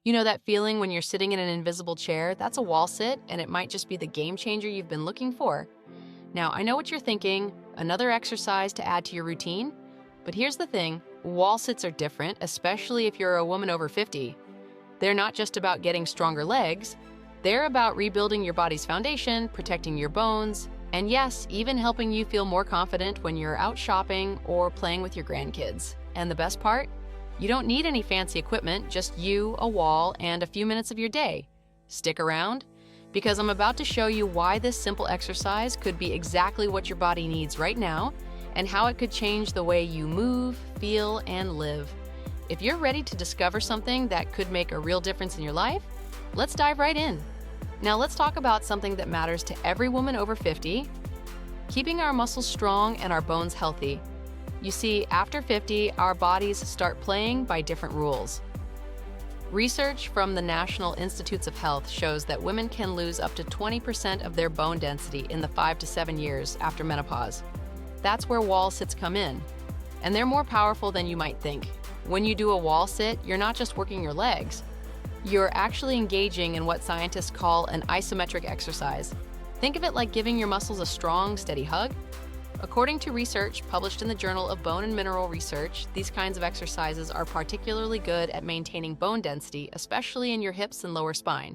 You know that feeling when you're sitting in an invisible chair? That's a wall sit, and it might just be the game changer you've been looking for. Now, I know what you're thinking, another exercise to add to your routine. But here's the thing, wall sits are different, especially if you're a woman over 50. They're not just about getting stronger legs, they're about rebuilding your body's foundation, protecting your bones, and yes, even helping you feel more confident when you're out shopping or playing with your grandkids. And the best part? You don't need any fancy equipment, just you, a wall, and a few minutes of your day. Stick around, because I'm about to show you why this simple exercise could be exactly what your body needs right now, and how it could change the way you move, feel, and live. If you're ready to discover something that could make a real difference in your life, let's dive right in. Now let's talk about something that matters to every woman over 50, keeping our muscles strong and our bones healthy. You see, after 50, our bodies start playing by different rules. Research from the National Institutes of Health shows that women can lose up to 20% of their bone density in the 5 to 7 years after menopause. That's where wall sits come in, and they're more powerful than you might think. When you do a wall sit, you're not just working your legs. You're actually engaging in what scientists call an isometric exercise. Think of it like giving your muscles a strong, steady hug. According to research published in the Journal of Bone and Mineral Research, these kinds of exercises are particularly good at maintaining bone density, especially in your hips and lower spine,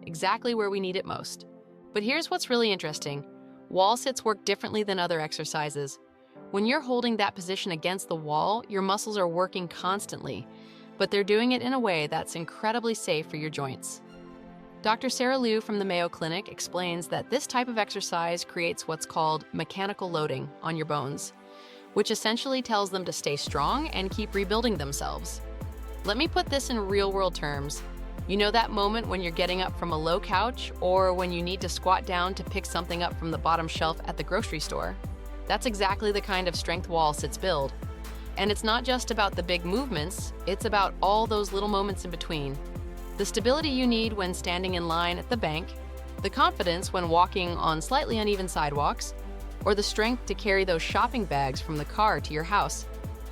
exactly where we need it most. But here's what's really interesting. Wall sits work differently than other exercises. When you're holding that position against the wall, your muscles are working constantly, but they're doing it in a way that's incredibly safe for your joints. Dr. Sarah Liu from the Mayo Clinic explains that this type of exercise creates what's called mechanical loading on your bones, which essentially tells them to stay strong and keep rebuilding themselves. Let me put this in real-world terms. You know that moment when you're getting up from a low couch or when you need to squat down to pick something up from the bottom shelf at the grocery store? That's exactly the kind of strength wall sits build. And it's not just about the big movements, it's about all those little moments in between. The stability you need when standing in line at the bank, the confidence when walking on slightly uneven sidewalks, or the strength to carry those shopping bags from the car to your house.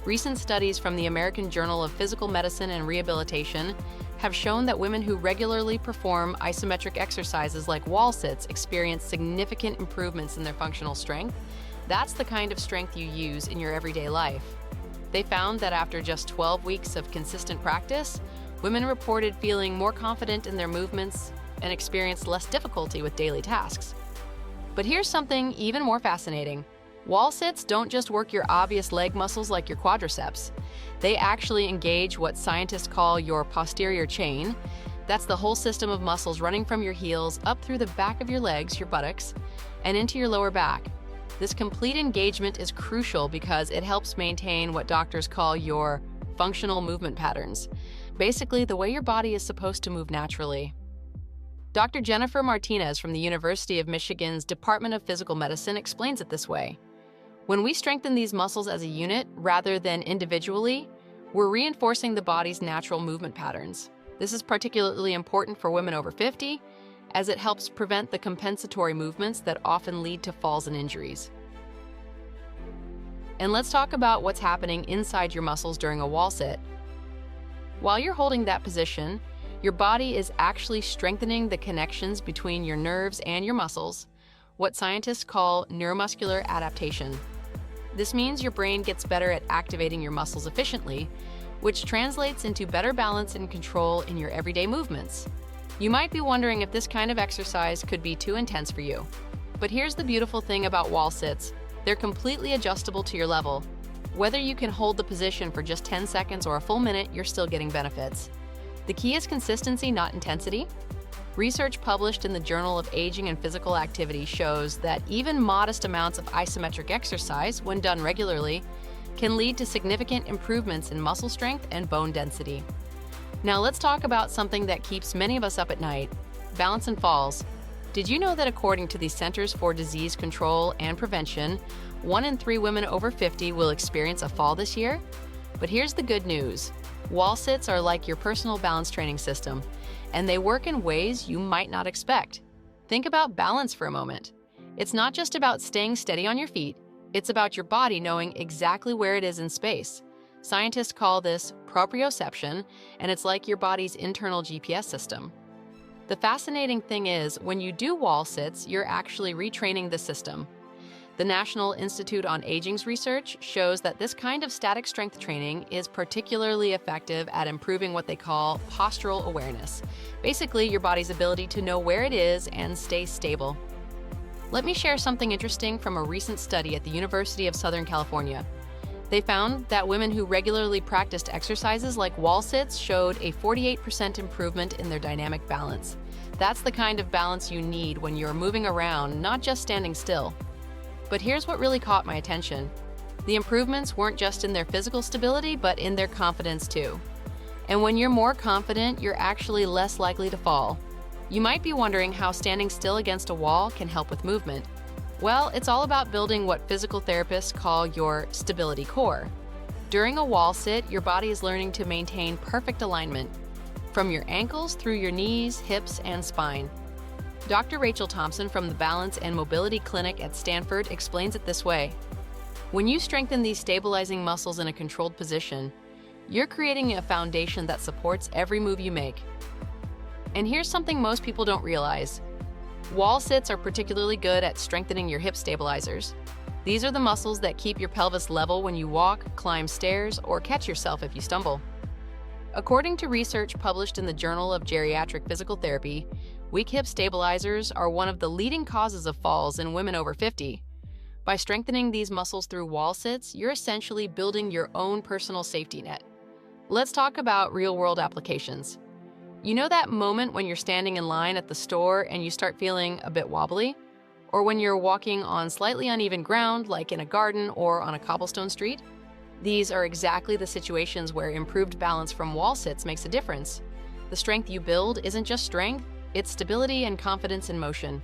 Recent studies from the American Journal of Physical Medicine and Rehabilitation have shown that women who regularly perform isometric exercises like wall sits experience significant improvements in their functional strength. That's the kind of strength you use in your everyday life. They found that after just 12 weeks of consistent practice, women reported feeling more confident in their movements and experienced less difficulty with daily tasks. But here's something even more fascinating. Wall sits don't just work your obvious leg muscles like your quadriceps. They actually engage what scientists call your posterior chain. That's the whole system of muscles running from your heels up through the back of your legs, your buttocks, and into your lower back. This complete engagement is crucial because it helps maintain what doctors call your functional movement patterns. Basically, the way your body is supposed to move naturally. Dr. Jennifer Martinez from the University of Michigan's Department of Physical Medicine explains it this way. When we strengthen these muscles as a unit rather than individually, we're reinforcing the body's natural movement patterns. This is particularly important for women over 50, as it helps prevent the compensatory movements that often lead to falls and injuries. And let's talk about what's happening inside your muscles during a wall sit. While you're holding that position, your body is actually strengthening the connections between your nerves and your muscles, what scientists call neuromuscular adaptation. This means your brain gets better at activating your muscles efficiently, which translates into better balance and control in your everyday movements. You might be wondering if this kind of exercise could be too intense for you. But here's the beautiful thing about wall sits. They're completely adjustable to your level. Whether you can hold the position for just 10 seconds or a full minute, you're still getting benefits. The key is consistency, not intensity. Research published in the Journal of Aging and Physical Activity shows that even modest amounts of isometric exercise, when done regularly, can lead to significant improvements in muscle strength and bone density. Now let's talk about something that keeps many of us up at night, balance and falls. Did you know that according to the Centers for Disease Control and Prevention, 1 in 3 women over 50 will experience a fall this year? But here's the good news. Wall sits are like your personal balance training system, and they work in ways you might not expect. Think about balance for a moment. It's not just about staying steady on your feet, it's about your body knowing exactly where it is in space. Scientists call this proprioception, and it's like your body's internal GPS system. The fascinating thing is, when you do wall sits, you're actually retraining the system. The National Institute on Aging's research shows that this kind of static strength training is particularly effective at improving what they call postural awareness, basically your body's ability to know where it is and stay stable. Let me share something interesting from a recent study at the University of Southern California. They found that women who regularly practiced exercises like wall sits showed a 48% improvement in their dynamic balance. That's the kind of balance you need when you're moving around, not just standing still. But here's what really caught my attention. The improvements weren't just in their physical stability, but in their confidence too. And when you're more confident, you're actually less likely to fall. You might be wondering how standing still against a wall can help with movement. Well, it's all about building what physical therapists call your stability core. During a wall sit, your body is learning to maintain perfect alignment, from your ankles through your knees, hips, and spine. Dr. Rachel Thompson from the Balance and Mobility Clinic at Stanford explains it this way. When you strengthen these stabilizing muscles in a controlled position, you're creating a foundation that supports every move you make. And here's something most people don't realize. Wall sits are particularly good at strengthening your hip stabilizers. These are the muscles that keep your pelvis level when you walk, climb stairs, or catch yourself if you stumble. According to research published in the Journal of Geriatric Physical Therapy, weak hip stabilizers are one of the leading causes of falls in women over 50. By strengthening these muscles through wall sits, you're essentially building your own personal safety net. Let's talk about real-world applications. You know that moment when you're standing in line at the store and you start feeling a bit wobbly? Or when you're walking on slightly uneven ground, like in a garden or on a cobblestone street? These are exactly the situations where improved balance from wall sits makes a difference. The strength you build isn't just strength, it's stability and confidence in motion.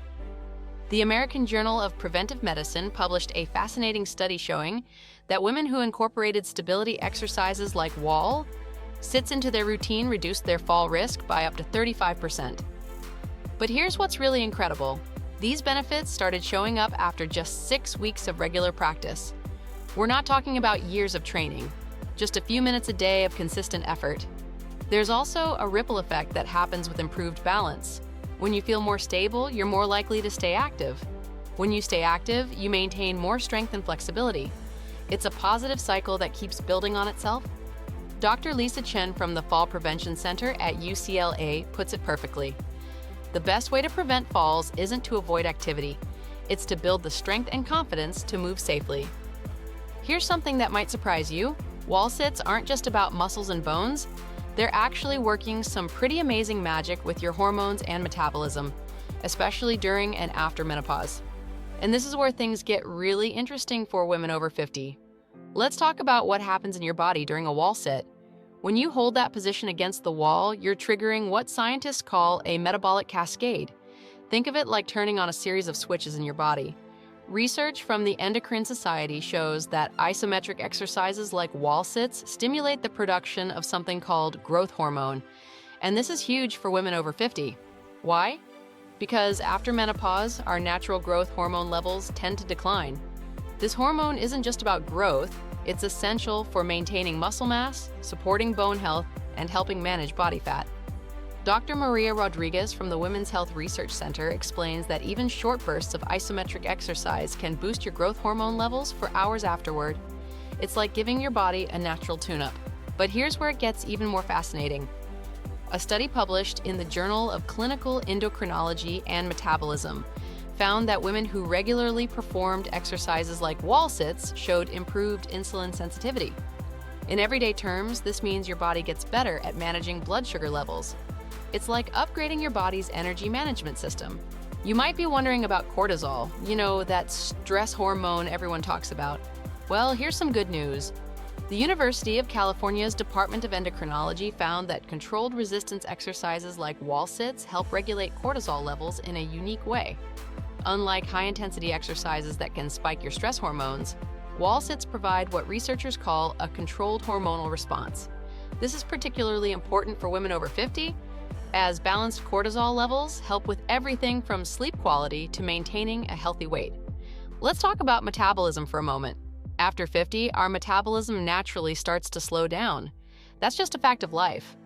The American Journal of Preventive Medicine published a fascinating study showing that women who incorporated stability exercises like wall sits into their routine reduced their fall risk by up to 35%. But here's what's really incredible. These benefits started showing up after just 6 weeks of regular practice. We're not talking about years of training, just a few minutes a day of consistent effort. There's also a ripple effect that happens with improved balance. When you feel more stable, you're more likely to stay active. When you stay active, you maintain more strength and flexibility. It's a positive cycle that keeps building on itself. Dr. Lisa Chen from the Fall Prevention Center at UCLA puts it perfectly. The best way to prevent falls isn't to avoid activity. It's to build the strength and confidence to move safely. Here's something that might surprise you. Wall sits aren't just about muscles and bones. They're actually working some pretty amazing magic with your hormones and metabolism, especially during and after menopause. And this is where things get really interesting for women over 50. Let's talk about what happens in your body during a wall sit. When you hold that position against the wall, you're triggering what scientists call a metabolic cascade. Think of it like turning on a series of switches in your body. Research from the Endocrine Society shows that isometric exercises like wall sits stimulate the production of something called growth hormone. And this is huge for women over 50. Why? Because after menopause, our natural growth hormone levels tend to decline. This hormone isn't just about growth, it's essential for maintaining muscle mass, supporting bone health, and helping manage body fat. Dr. Maria Rodriguez from the Women's Health Research Center explains that even short bursts of isometric exercise can boost your growth hormone levels for hours afterward. It's like giving your body a natural tune-up. But here's where it gets even more fascinating. A study published in the Journal of Clinical Endocrinology and Metabolism found that women who regularly performed exercises like wall sits showed improved insulin sensitivity. In everyday terms, this means your body gets better at managing blood sugar levels. It's like upgrading your body's energy management system. You might be wondering about cortisol, that stress hormone everyone talks about. Well, here's some good news. The University of California's Department of Endocrinology found that controlled resistance exercises like wall sits help regulate cortisol levels in a unique way. Unlike high-intensity exercises that can spike your stress hormones, wall sits provide what researchers call a controlled hormonal response. This is particularly important for women over 50, as balanced cortisol levels help with everything from sleep quality to maintaining a healthy weight. Let's talk about metabolism for a moment. After 50, our metabolism naturally starts to slow down. That's just a fact of life.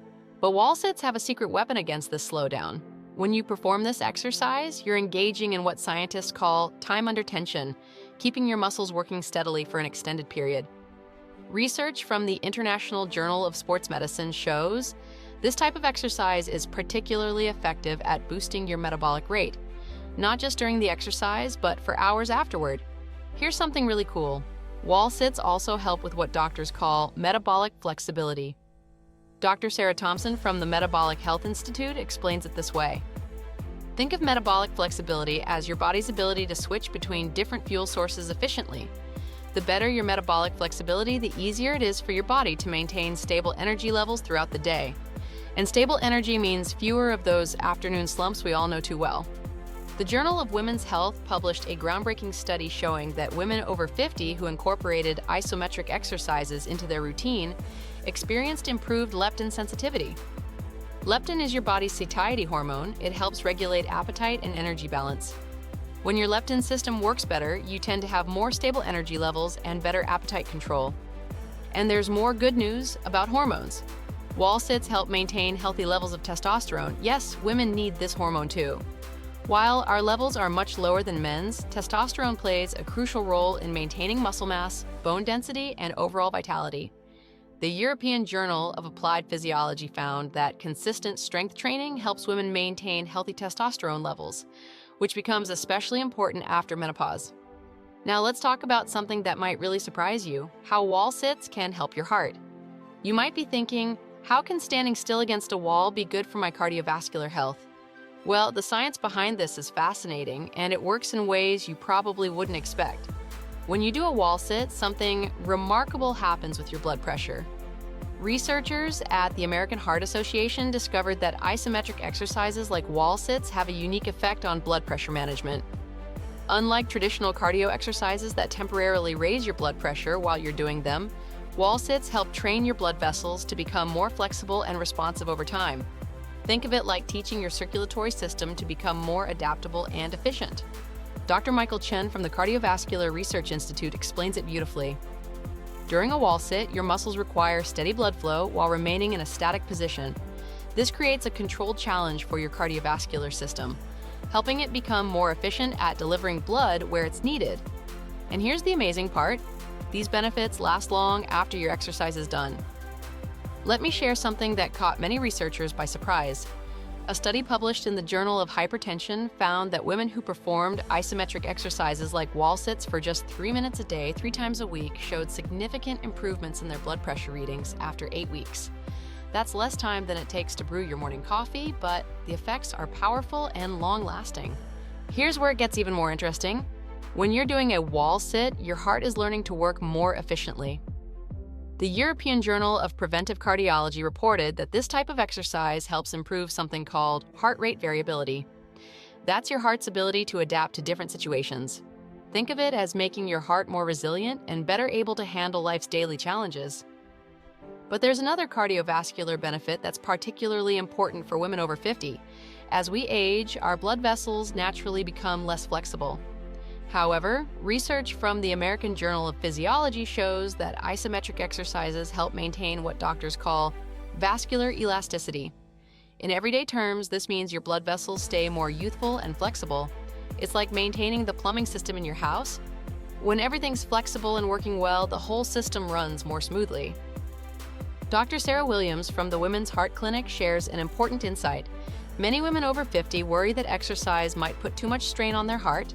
But wall sits have a secret weapon against this slowdown. When you perform this exercise, you're engaging in what scientists call time under tension, keeping your muscles working steadily for an extended period. Research from the International Journal of Sports Medicine shows this type of exercise is particularly effective at boosting your metabolic rate, not just during the exercise, but for hours afterward. Here's something really cool. Wall sits also help with what doctors call metabolic flexibility. Dr. Sarah Thompson from the Metabolic Health Institute explains it this way. Think of metabolic flexibility as your body's ability to switch between different fuel sources efficiently. The better your metabolic flexibility, the easier it is for your body to maintain stable energy levels throughout the day. And stable energy means fewer of those afternoon slumps we all know too well. The Journal of Women's Health published a groundbreaking study showing that women over 50 who incorporated isometric exercises into their routine experienced improved leptin sensitivity. Leptin is your body's satiety hormone. It helps regulate appetite and energy balance. When your leptin system works better, you tend to have more stable energy levels and better appetite control. And there's more good news about hormones. Wall sits help maintain healthy levels of testosterone. Yes, women need this hormone too. While our levels are much lower than men's, testosterone plays a crucial role in maintaining muscle mass, bone density, and overall vitality. The European Journal of Applied Physiology found that consistent strength training helps women maintain healthy testosterone levels, which becomes especially important after menopause. Now let's talk about something that might really surprise you, how wall sits can help your heart. You might be thinking, how can standing still against a wall be good for my cardiovascular health? Well, the science behind this is fascinating, and it works in ways you probably wouldn't expect. When you do a wall sit, something remarkable happens with your blood pressure. Researchers at the American Heart Association discovered that isometric exercises like wall sits have a unique effect on blood pressure management. Unlike traditional cardio exercises that temporarily raise your blood pressure while you're doing them, wall sits help train your blood vessels to become more flexible and responsive over time. Think of it like teaching your circulatory system to become more adaptable and efficient. Dr. Michael Chen from the Cardiovascular Research Institute explains it beautifully. During a wall sit, your muscles require steady blood flow while remaining in a static position. This creates a controlled challenge for your cardiovascular system, helping it become more efficient at delivering blood where it's needed. And here's the amazing part. These benefits last long after your exercise is done. Let me share something that caught many researchers by surprise. A study published in the Journal of Hypertension found that women who performed isometric exercises like wall sits for just 3 minutes a day, 3 times a week, showed significant improvements in their blood pressure readings after 8 weeks. That's less time than it takes to brew your morning coffee, but the effects are powerful and long-lasting. Here's where it gets even more interesting. When you're doing a wall sit, your heart is learning to work more efficiently. The European Journal of Preventive Cardiology reported that this type of exercise helps improve something called heart rate variability. That's your heart's ability to adapt to different situations. Think of it as making your heart more resilient and better able to handle life's daily challenges. But there's another cardiovascular benefit that's particularly important for women over 50. As we age, our blood vessels naturally become less flexible. However, research from the American Journal of Physiology shows that isometric exercises help maintain what doctors call vascular elasticity. In everyday terms, this means your blood vessels stay more youthful and flexible. It's like maintaining the plumbing system in your house. When everything's flexible and working well, the whole system runs more smoothly. Dr. Sarah Williams from the Women's Heart Clinic shares an important insight. Many women over 50 worry that exercise might put too much strain on their heart.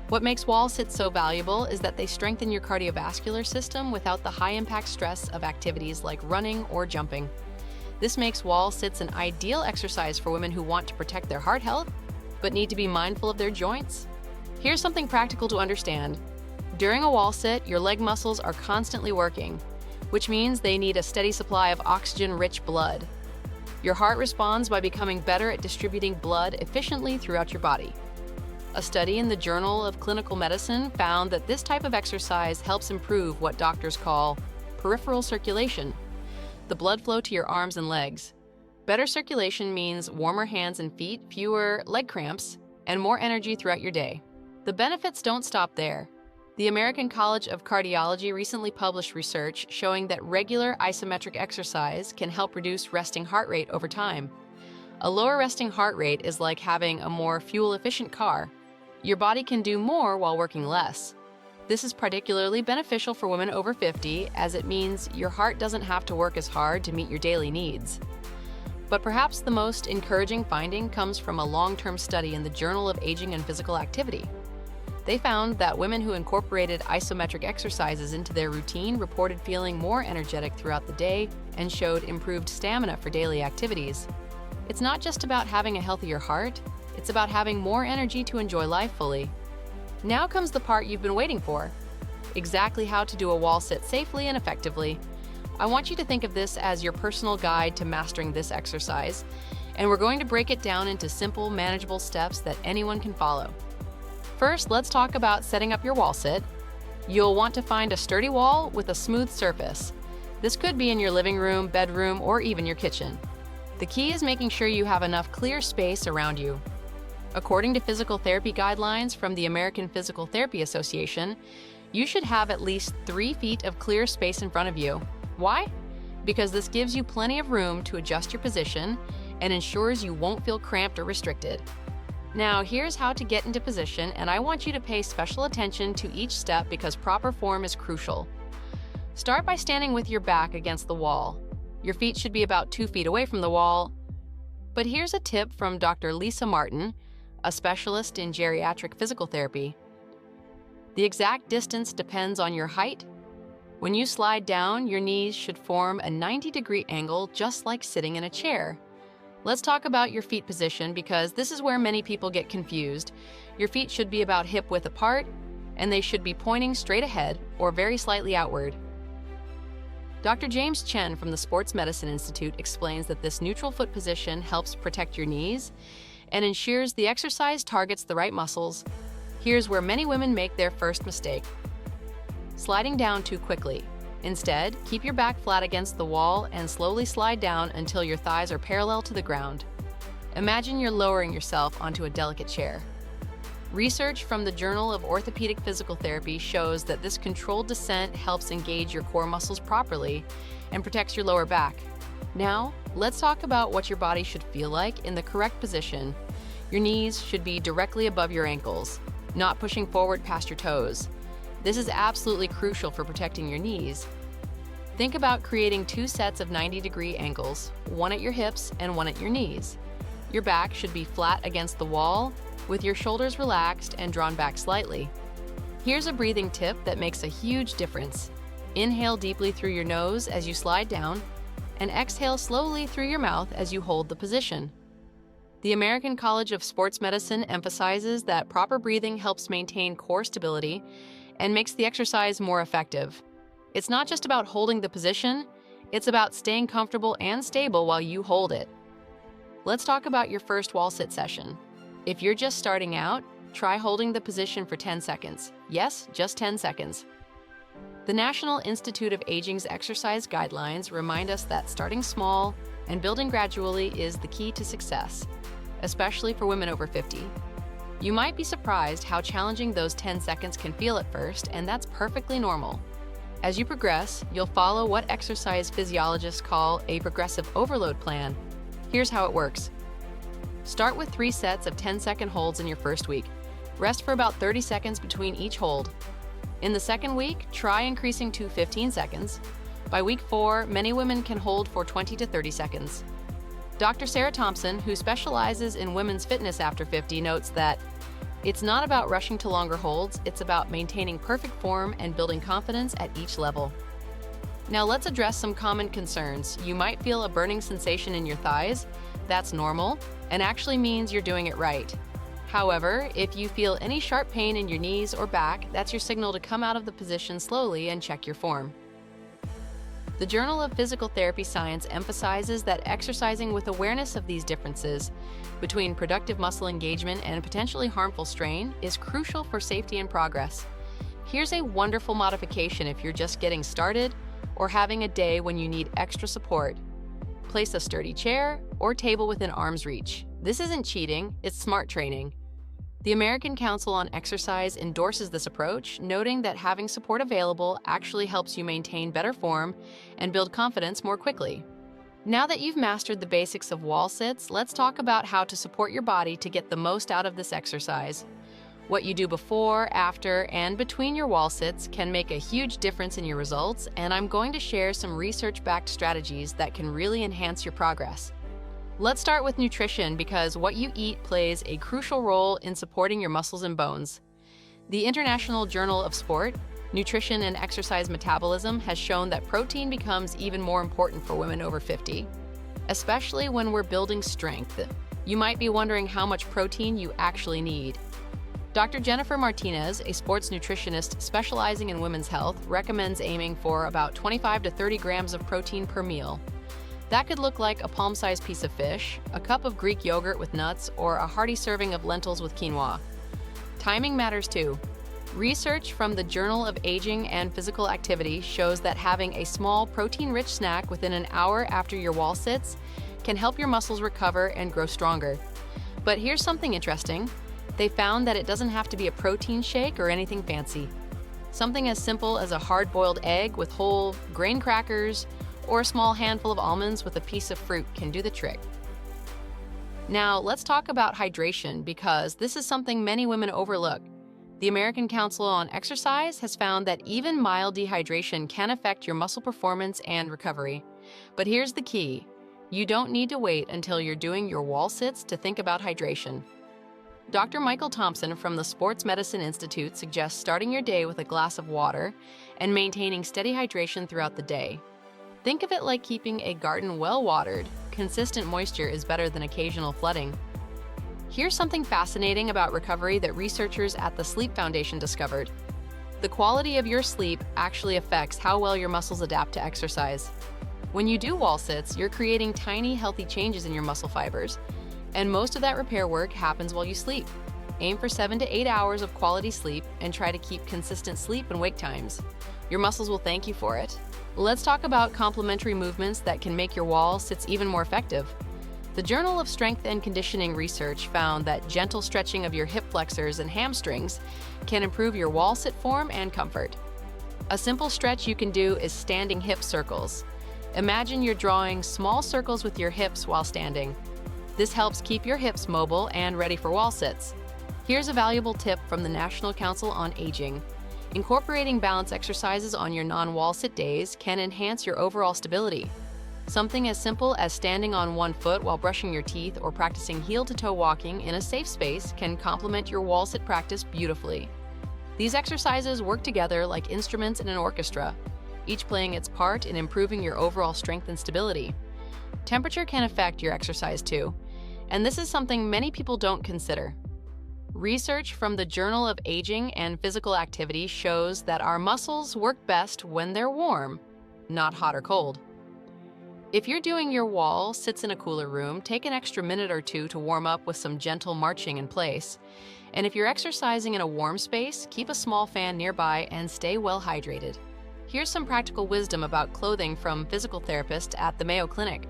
What makes wall sits so valuable is that they strengthen your cardiovascular system without the high-impact stress of activities like running or jumping. This makes wall sits an ideal exercise for women who want to protect their heart health, but need to be mindful of their joints. Here's something practical to understand. During a wall sit, your leg muscles are constantly working, which means they need a steady supply of oxygen-rich blood. Your heart responds by becoming better at distributing blood efficiently throughout your body. A study in the Journal of Clinical Medicine found that this type of exercise helps improve what doctors call peripheral circulation, the blood flow to your arms and legs. Better circulation means warmer hands and feet, fewer leg cramps, and more energy throughout your day. The benefits don't stop there. The American College of Cardiology recently published research showing that regular isometric exercise can help reduce resting heart rate over time. A lower resting heart rate is like having a more fuel-efficient car. Your body can do more while working less. This is particularly beneficial for women over 50, as it means your heart doesn't have to work as hard to meet your daily needs. But perhaps the most encouraging finding comes from a long-term study in the Journal of Aging and Physical Activity. They found that women who incorporated isometric exercises into their routine reported feeling more energetic throughout the day and showed improved stamina for daily activities. It's not just about having a healthier heart, it's about having more energy to enjoy life fully. Now comes the part you've been waiting for. Exactly how to do a wall sit safely and effectively. I want you to think of this as your personal guide to mastering this exercise, and we're going to break it down into simple, manageable steps that anyone can follow. First, let's talk about setting up your wall sit. You'll want to find a sturdy wall with a smooth surface. This could be in your living room, bedroom, or even your kitchen. The key is making sure you have enough clear space around you. According to physical therapy guidelines from the American Physical Therapy Association, you should have at least 3 feet of clear space in front of you. Why? Because this gives you plenty of room to adjust your position and ensures you won't feel cramped or restricted. Now, here's how to get into position, and I want you to pay special attention to each step because proper form is crucial. Start by standing with your back against the wall. Your feet should be about 2 feet away from the wall. But here's a tip from Dr. Lisa Martin, a specialist in geriatric physical therapy. The exact distance depends on your height. When you slide down, your knees should form a 90-degree angle, just like sitting in a chair. Let's talk about your feet position because this is where many people get confused. Your feet should be about hip width apart, and they should be pointing straight ahead or very slightly outward. Dr. James Chen from the Sports Medicine Institute explains that this neutral foot position helps protect your knees and ensures the exercise targets the right muscles. Here's where many women make their first mistake: sliding down too quickly. Instead, keep your back flat against the wall and slowly slide down until your thighs are parallel to the ground. Imagine you're lowering yourself onto a delicate chair. Research from the Journal of Orthopedic Physical Therapy shows that this controlled descent helps engage your core muscles properly and protects your lower back. Now, let's talk about what your body should feel like in the correct position. Your knees should be directly above your ankles, not pushing forward past your toes. This is absolutely crucial for protecting your knees. Think about creating 2 sets of 90-degree angles, one at your hips and one at your knees. Your back should be flat against the wall, with your shoulders relaxed and drawn back slightly. Here's a breathing tip that makes a huge difference. Inhale deeply through your nose as you slide down, and exhale slowly through your mouth as you hold the position. The American College of Sports Medicine emphasizes that proper breathing helps maintain core stability and makes the exercise more effective. It's not just about holding the position, it's about staying comfortable and stable while you hold it. Let's talk about your first wall sit session. If you're just starting out, try holding the position for 10 seconds. Yes, just 10 seconds. The National Institute of Aging's exercise guidelines remind us that starting small and building gradually is the key to success, especially for women over 50. You might be surprised how challenging those 10 seconds can feel at first, and that's perfectly normal. As you progress, you'll follow what exercise physiologists call a progressive overload plan. Here's how it works. Start with 3 sets of 10-second holds in your first week. Rest for about 30 seconds between each hold. In the second week, try increasing to 15 seconds. By week 4, many women can hold for 20 to 30 seconds. Dr. Sarah Thompson, who specializes in women's fitness after 50, notes that it's not about rushing to longer holds, it's about maintaining perfect form and building confidence at each level. Now let's address some common concerns. You might feel a burning sensation in your thighs. That's normal and actually means you're doing it right. However, if you feel any sharp pain in your knees or back, that's your signal to come out of the position slowly and check your form. The Journal of Physical Therapy Science emphasizes that exercising with awareness of these differences between productive muscle engagement and potentially harmful strain is crucial for safety and progress. Here's a wonderful modification if you're just getting started or having a day when you need extra support. Place a sturdy chair or table within arm's reach. This isn't cheating, it's smart training. The American Council on Exercise endorses this approach, noting that having support available actually helps you maintain better form and build confidence more quickly. Now that you've mastered the basics of wall sits, let's talk about how to support your body to get the most out of this exercise. What you do before, after, and between your wall sits can make a huge difference in your results, and I'm going to share some research-backed strategies that can really enhance your progress. Let's start with nutrition because what you eat plays a crucial role in supporting your muscles and bones. The International Journal of Sport, Nutrition and Exercise Metabolism has shown that protein becomes even more important for women over 50, especially when we're building strength. You might be wondering how much protein you actually need. Dr. Jennifer Martinez, a sports nutritionist specializing in women's health, recommends aiming for about 25 to 30 grams of protein per meal. That could look like a palm-sized piece of fish, a cup of Greek yogurt with nuts, or a hearty serving of lentils with quinoa. Timing matters too. Research from the Journal of Aging and Physical Activity shows that having a small protein-rich snack within an hour after your wall sits can help your muscles recover and grow stronger. But here's something interesting. They found that it doesn't have to be a protein shake or anything fancy. Something as simple as a hard-boiled egg with whole grain crackers, or a small handful of almonds with a piece of fruit can do the trick. Now, let's talk about hydration because this is something many women overlook. The American Council on Exercise has found that even mild dehydration can affect your muscle performance and recovery. But here's the key. You don't need to wait until you're doing your wall sits to think about hydration. Dr. Michael Thompson from the Sports Medicine Institute suggests starting your day with a glass of water and maintaining steady hydration throughout the day. Think of it like keeping a garden well-watered. Consistent moisture is better than occasional flooding. Here's something fascinating about recovery that researchers at the Sleep Foundation discovered. The quality of your sleep actually affects how well your muscles adapt to exercise. When you do wall sits, you're creating tiny, healthy changes in your muscle fibers, and most of that repair work happens while you sleep. Aim for 7 to 8 hours of quality sleep and try to keep consistent sleep and wake times. Your muscles will thank you for it. Let's talk about complementary movements that can make your wall sits even more effective. The Journal of Strength and Conditioning Research found that gentle stretching of your hip flexors and hamstrings can improve your wall sit form and comfort. A simple stretch you can do is standing hip circles. Imagine you're drawing small circles with your hips while standing. This helps keep your hips mobile and ready for wall sits. Here's a valuable tip from the National Council on Aging. Incorporating balance exercises on your non-wall sit days can enhance your overall stability. Something as simple as standing on one foot while brushing your teeth or practicing heel-to-toe walking in a safe space can complement your wall sit practice beautifully. These exercises work together like instruments in an orchestra, each playing its part in improving your overall strength and stability. Temperature can affect your exercise too, and this is something many people don't consider. Research from the Journal of Aging and Physical Activity shows that our muscles work best when they're warm, not hot or cold. If you're doing your wall sits in a cooler room, take an extra minute or two to warm up with some gentle marching in place. And if you're exercising in a warm space, keep a small fan nearby and stay well hydrated. Here's some practical wisdom about clothing from physical therapists at the Mayo Clinic.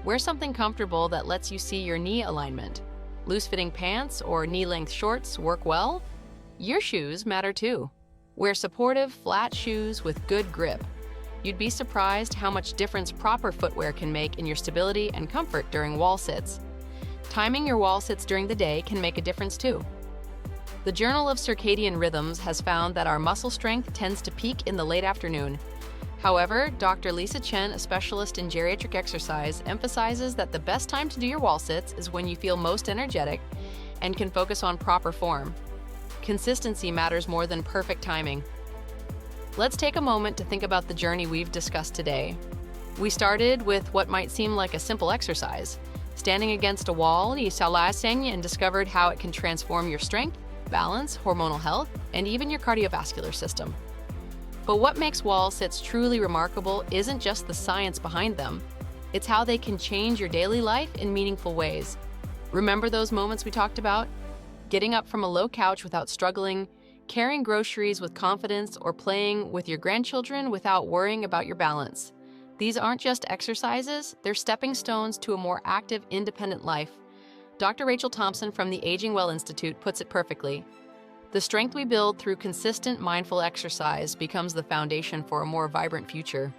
Wear something comfortable that lets you see your knee alignment. Loose-fitting pants or knee-length shorts work well. Your shoes matter too. Wear supportive, flat shoes with good grip. You'd be surprised how much difference proper footwear can make in your stability and comfort during wall sits. Timing your wall sits during the day can make a difference too. The Journal of Circadian Rhythms has found that our muscle strength tends to peak in the late afternoon. However, Dr. Lisa Chen, a specialist in geriatric exercise, emphasizes that the best time to do your wall sits is when you feel most energetic and can focus on proper form. Consistency matters more than perfect timing. Let's take a moment to think about the journey we've discussed today. We started with what might seem like a simple exercise, standing against a wall, and discovered how it can transform your strength, balance, hormonal health, and even your cardiovascular system. But what makes wall sits truly remarkable isn't just the science behind them. It's how they can change your daily life in meaningful ways. Remember those moments we talked about? Getting up from a low couch without struggling, carrying groceries with confidence, or playing with your grandchildren without worrying about your balance. These aren't just exercises, they're stepping stones to a more active, independent life. Dr. Rachel Thompson from the Aging Well Institute puts it perfectly. The strength we build through consistent, mindful exercise becomes the foundation for a more vibrant future.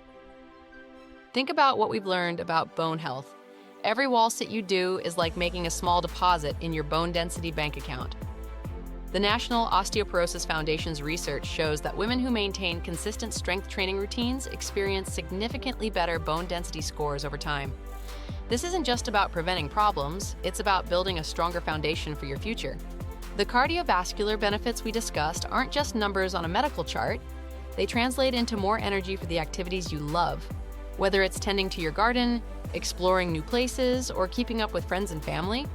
Think about what we've learned about bone health. Every wall sit you do is like making a small deposit in your bone density bank account. The National Osteoporosis Foundation's research shows that women who maintain consistent strength training routines experience significantly better bone density scores over time. This isn't just about preventing problems, it's about building a stronger foundation for your future. The cardiovascular benefits we discussed aren't just numbers on a medical chart, they translate into more energy for the activities you love. Whether it's tending to your garden, exploring new places, or keeping up with friends and family,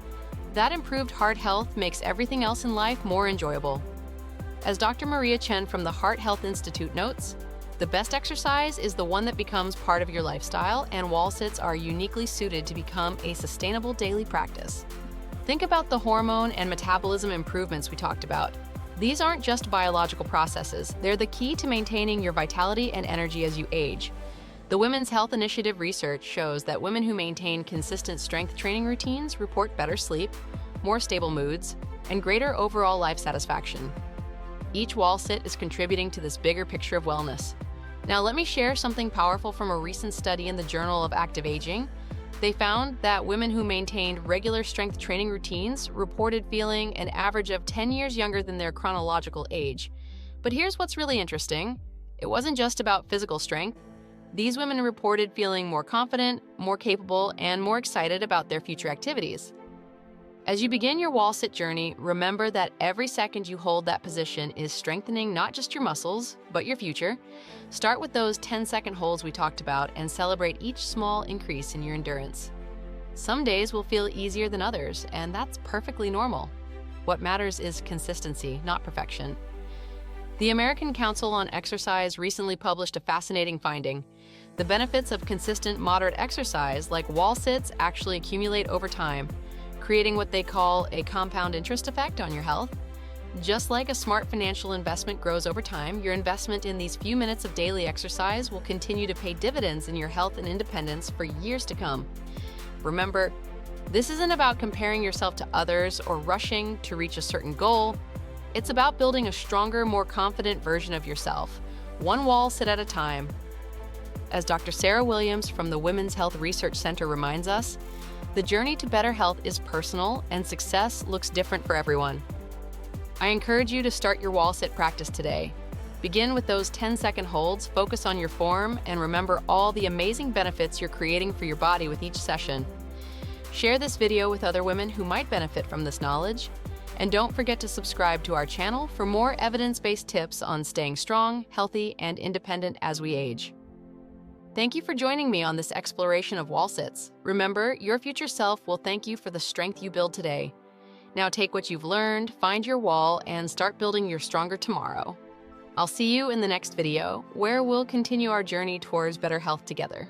that improved heart health makes everything else in life more enjoyable. As Dr. Maria Chen from the Heart Health Institute notes, the best exercise is the one that becomes part of your lifestyle, and wall sits are uniquely suited to become a sustainable daily practice. Think about the hormone and metabolism improvements we talked about. These aren't just biological processes, they're the key to maintaining your vitality and energy as you age. The Women's Health Initiative research shows that women who maintain consistent strength training routines report better sleep, more stable moods, and greater overall life satisfaction. Each wall sit is contributing to this bigger picture of wellness. Now let me share something powerful from a recent study in the Journal of Active Aging. They found that women who maintained regular strength training routines reported feeling an average of 10 years younger than their chronological age. But here's what's really interesting. It wasn't just about physical strength. These women reported feeling more confident, more capable, and more excited about their future activities. As you begin your wall sit journey, remember that every second you hold that position is strengthening not just your muscles, but your future. Start with those 10-second holds we talked about and celebrate each small increase in your endurance. Some days will feel easier than others, and that's perfectly normal. What matters is consistency, not perfection. The American Council on Exercise recently published a fascinating finding. The benefits of consistent, moderate exercise, like wall sits, actually accumulate over time, creating what they call a compound interest effect on your health. Just like a smart financial investment grows over time, your investment in these few minutes of daily exercise will continue to pay dividends in your health and independence for years to come. Remember, this isn't about comparing yourself to others or rushing to reach a certain goal. It's about building a stronger, more confident version of yourself, one wall sit at a time. As Dr. Sarah Williams from the Women's Health Research Center reminds us, the journey to better health is personal and success looks different for everyone. I encourage you to start your wall sit practice today. Begin with those 10-second holds, focus on your form, and remember all the amazing benefits you're creating for your body with each session. Share this video with other women who might benefit from this knowledge. And don't forget to subscribe to our channel for more evidence-based tips on staying strong, healthy, and independent as we age. Thank you for joining me on this exploration of wall sits. Remember, your future self will thank you for the strength you build today. Now take what you've learned, find your wall, and start building your stronger tomorrow. I'll see you in the next video, where we'll continue our journey towards better health together.